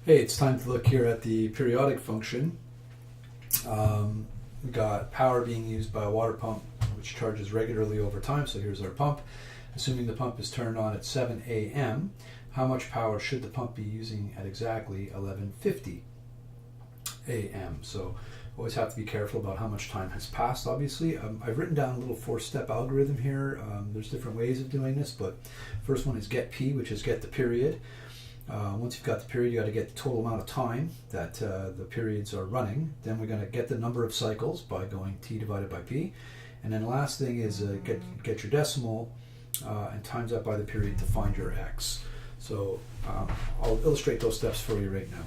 Hey, it's time to look here at the periodic function. We've got power being used by a water pump which charges regularly over time. So here's our pump. Assuming the pump is turned on at 7 a.m., how much power should the pump be using at exactly 11:50 a.m.? So always have to be careful about how much time has passed, obviously. I've written down a little 4-step algorithm here. There's different ways of doing this, but first one is get P, which is get the period. Once you've got the period, you got to get the total amount of time that the periods are running. Then we're going to get the number of cycles by going T divided by P. And then the last thing is get your decimal and times that by the period to find your X. So I'll illustrate those steps for you right now.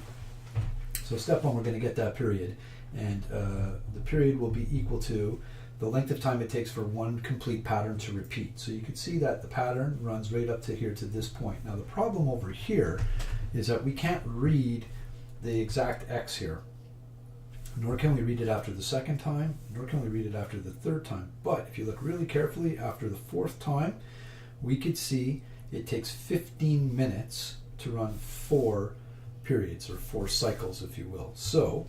So step one, we're going to get that period. And the period will be equal to the length of time it takes for one complete pattern to repeat. So you can see that the pattern runs right up to here to this point. Now the problem over here is that we can't read the exact X here. Nor can we read it after the second time, nor can we read it after the third time. But if you look really carefully after the fourth time, we could see it takes 15 minutes to run 4 periods, or 4 cycles, if you will. So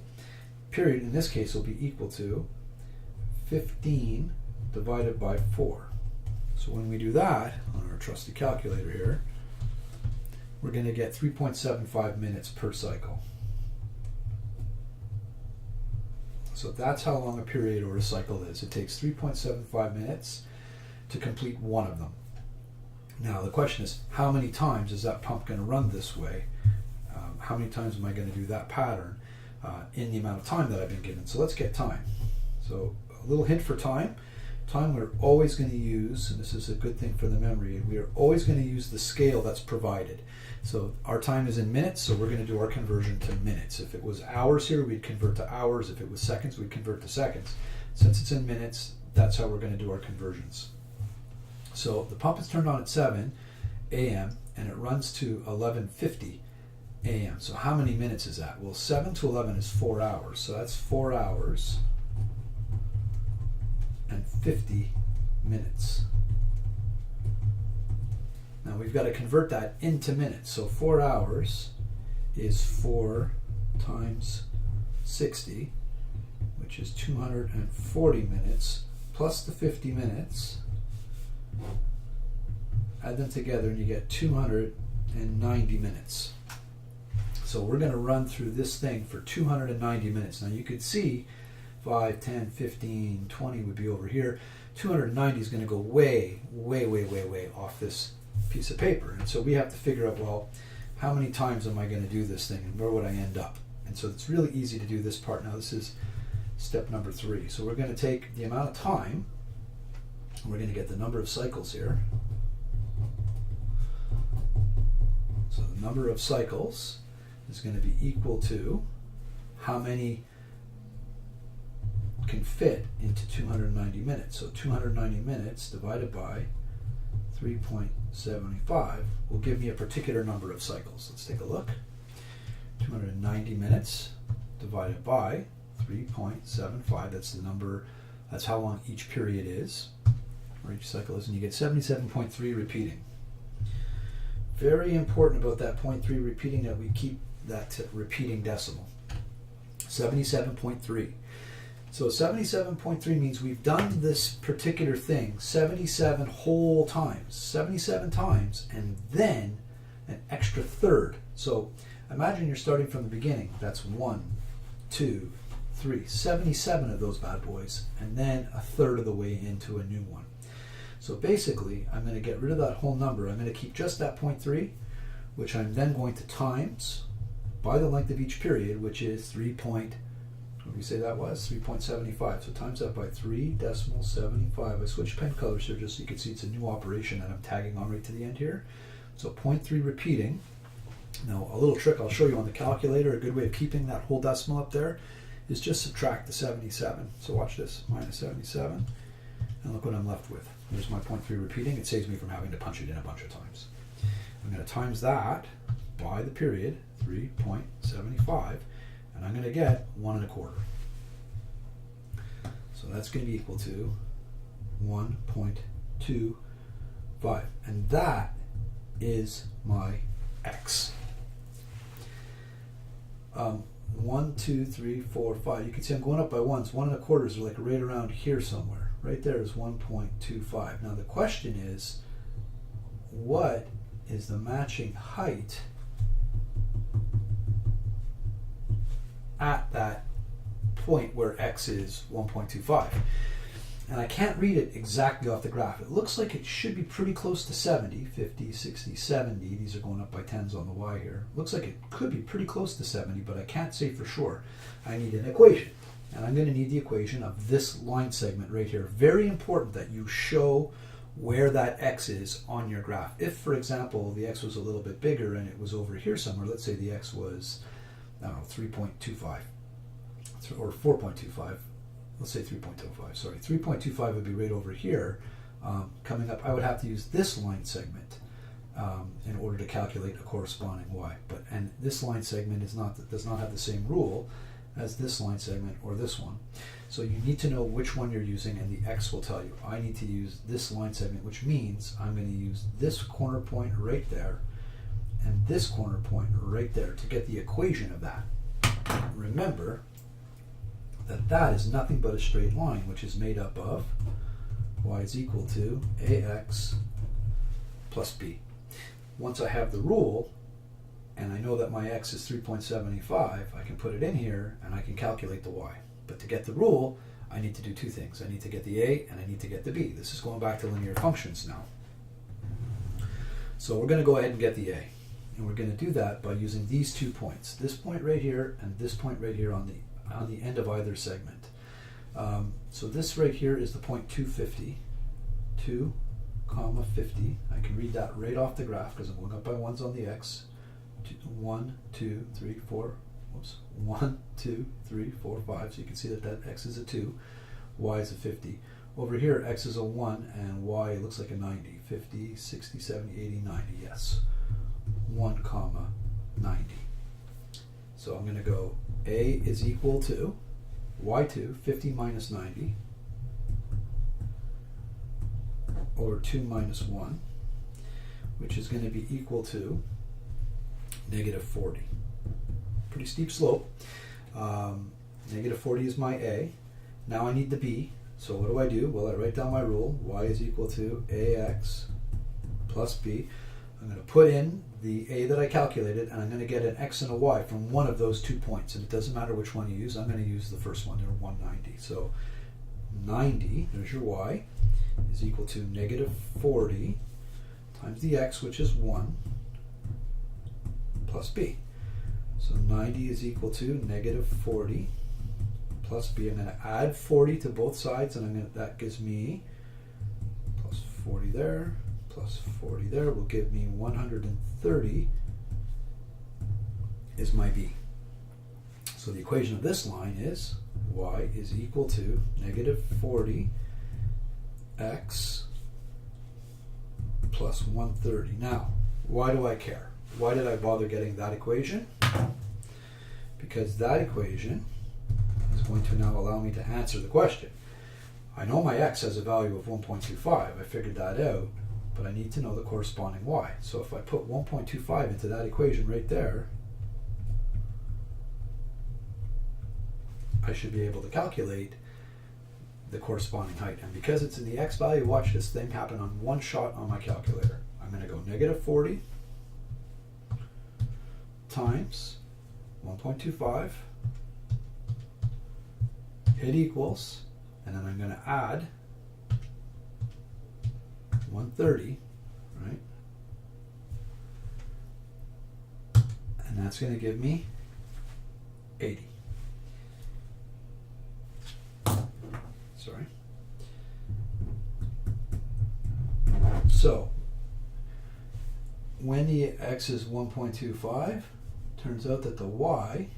period in this case will be equal to 15 divided by 4. So when we do that on our trusty calculator here, we're going to get 3.75 minutes per cycle. So that's how long a period or a cycle is. It takes 3.75 minutes to complete one of them. Now the question is, how many times is that pump going to run this way? How many times am I going to do that pattern in the amount of time that I've been given? So let's get time. So a little hint for time. Time we're always going to use, and this is a good thing for the memory, we are always going to use the scale that's provided. So our time is in minutes, so we're going to do our conversion to minutes. If it was hours here, we'd convert to hours. If it was seconds, we'd convert to seconds. Since it's in minutes, that's how we're going to do our conversions. So the pump is turned on at 7 a.m. and it runs to 11:50 a.m. So how many minutes is that? Well, 7 to 11 is 4 hours. So that's 4 hours and 50 minutes. Now we've got to convert that into minutes. So 4 hours is 4 times 60, which is 240 minutes, plus the 50 minutes. Add them together and you get 290 minutes. So we're going to run through this thing for 290 minutes. Now you could see 5, 10, 15, 20 would be over here. 290 is going to go way, way, way, way, way off this piece of paper. And so we have to figure out, well, how many times am I going to do this thing and where would I end up? And so it's really easy to do this part. Now this is step number 3. So we're going to take the amount of time, and we're going to get the number of cycles here. So the number of cycles is going to be equal to how many can fit into 290 minutes. So 290 minutes divided by 3.75 will give me a particular number of cycles. Let's take a look. 290 minutes divided by 3.75, that's the number, that's how long each period is, or each cycle is, and you get 77.3 repeating. Very important about that 0.3 repeating that we keep that repeating decimal. 77.3. So 77.3 means we've done this particular thing 77 whole times, 77 times, and then an extra third. So imagine you're starting from the beginning. That's 1, 2, 3, 77 of those bad boys, and then a third of the way into a new one. So basically, I'm going to get rid of that whole number. I'm going to keep just that 0.3, which I'm then going to times by the length of each period, which is 3.75. So times that by 3.75. I switched pen colors here just so you can see it's a new operation that I'm tagging on right to the end here. So 0.3 repeating. Now a little trick I'll show you on the calculator, a good way of keeping that whole decimal up there is just subtract the 77. So watch this, minus 77, and look what I'm left with. There's my 0.3 repeating. It saves me from having to punch it in a bunch of times. I'm going to times that by the period, 3.75, and I'm going to get 1 1/4. So that's going to be equal to 1.25, and that is my X. 1, 2, 3, 4, 5. You can see I'm going up by ones. 1 1/4 are like right around here somewhere. Right there is 1.25. Now the question is, what is the matching height at that point where x is 1.25? And I can't read it exactly off the graph. It looks like it should be pretty close to 70, 50, 60, 70. These are going up by 10s on the y here. Looks like it could be pretty close to 70, but I can't say for sure. I need an equation. And I'm going to need the equation of this line segment right here. Very important that you show where that x is on your graph. If, for example, the x was a little bit bigger and it was over here somewhere, let's say the x was, I don't know, 3.25 or 4.25. Let's say 3.25, sorry. 3.25 would be right over here. Coming up, I would have to use this line segment in order to calculate a corresponding y. And this line segment does not have the same rule as this line segment or this one. So you need to know which one you're using, and the x will tell you. I need to use this line segment, which means I'm going to use this corner point right there and this corner point right there to get the equation of that. Remember that is nothing but a straight line, which is made up of y is equal to ax plus b. Once I have the rule, and I know that my x is 3.75, I can put it in here and I can calculate the y. But to get the rule, I need to do two things. I need to get the a and I need to get the b. This is going back to linear functions now. So we're going to go ahead and get the a. And we're going to do that by using these 2 points. This point right here and this point right here on the end of either segment. So this right here is the point 250, 2, 50. I can read that right off the graph because I'm going up by ones on the x. 1, 2, 3, 4. Whoops. 1, 2, 3, 4, 5. So you can see that x is a 2, y is a 50. Over here, x is a 1 and y looks like a 90. 50, 60, 70, 80, 90. Yes. 1, 90. So I'm going to go a is equal to y2, 50 minus 90, over 2 minus 1, which is going to be equal to negative 40. Pretty steep slope. Negative 40 is my a. Now I need the b. So what do? Well, I write down my rule. Y is equal to ax plus b. I'm going to put in the a that I calculated, and I'm going to get an x and a y from one of those 2 points. And it doesn't matter which one you use. I'm going to use the first one. They're 190. So 90, there's your y, is equal to negative 40 times the x, which is 1, plus b. So 90 is equal to negative 40 plus b. I'm going to add 40 to both sides, and that gives me plus 40 there, plus 40 there will give me 130 is my b. So the equation of this line is y is equal to negative 40 x plus 130. Now, why do I care? Why did I bother getting that equation? Because that equation is going to now allow me to answer the question. I know my x has a value of 1.25. I figured that out, but I need to know the corresponding y. So if I put 1.25 into that equation right there, I should be able to calculate the corresponding height. And because it's in the x value, watch this thing happen on one shot on my calculator. I'm going to go negative 40 times 1.25, hit equals, and then I'm going to add 130, right? And that's going to give me 80. Sorry. So, when the x is 1.25, turns out that the y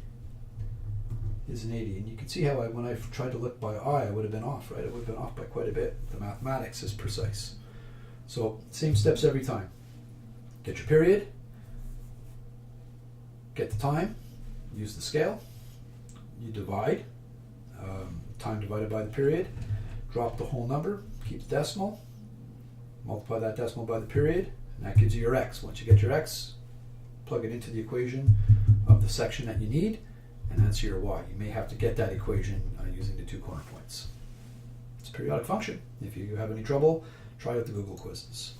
is an 80. And you can see how when I tried to look by eye, I would have been off, right? It would have been off by quite a bit. The mathematics is precise. So, same steps every time. Get your period, get the time, use the scale, you divide, time divided by the period, drop the whole number, keep the decimal, multiply that decimal by the period, and that gives you your x. Once you get your x, plug it into the equation of the section that you need, and answer your y. You may have to get that equation using the 2 corner points. It's a periodic function. If you have any trouble, try out the Google quizzes.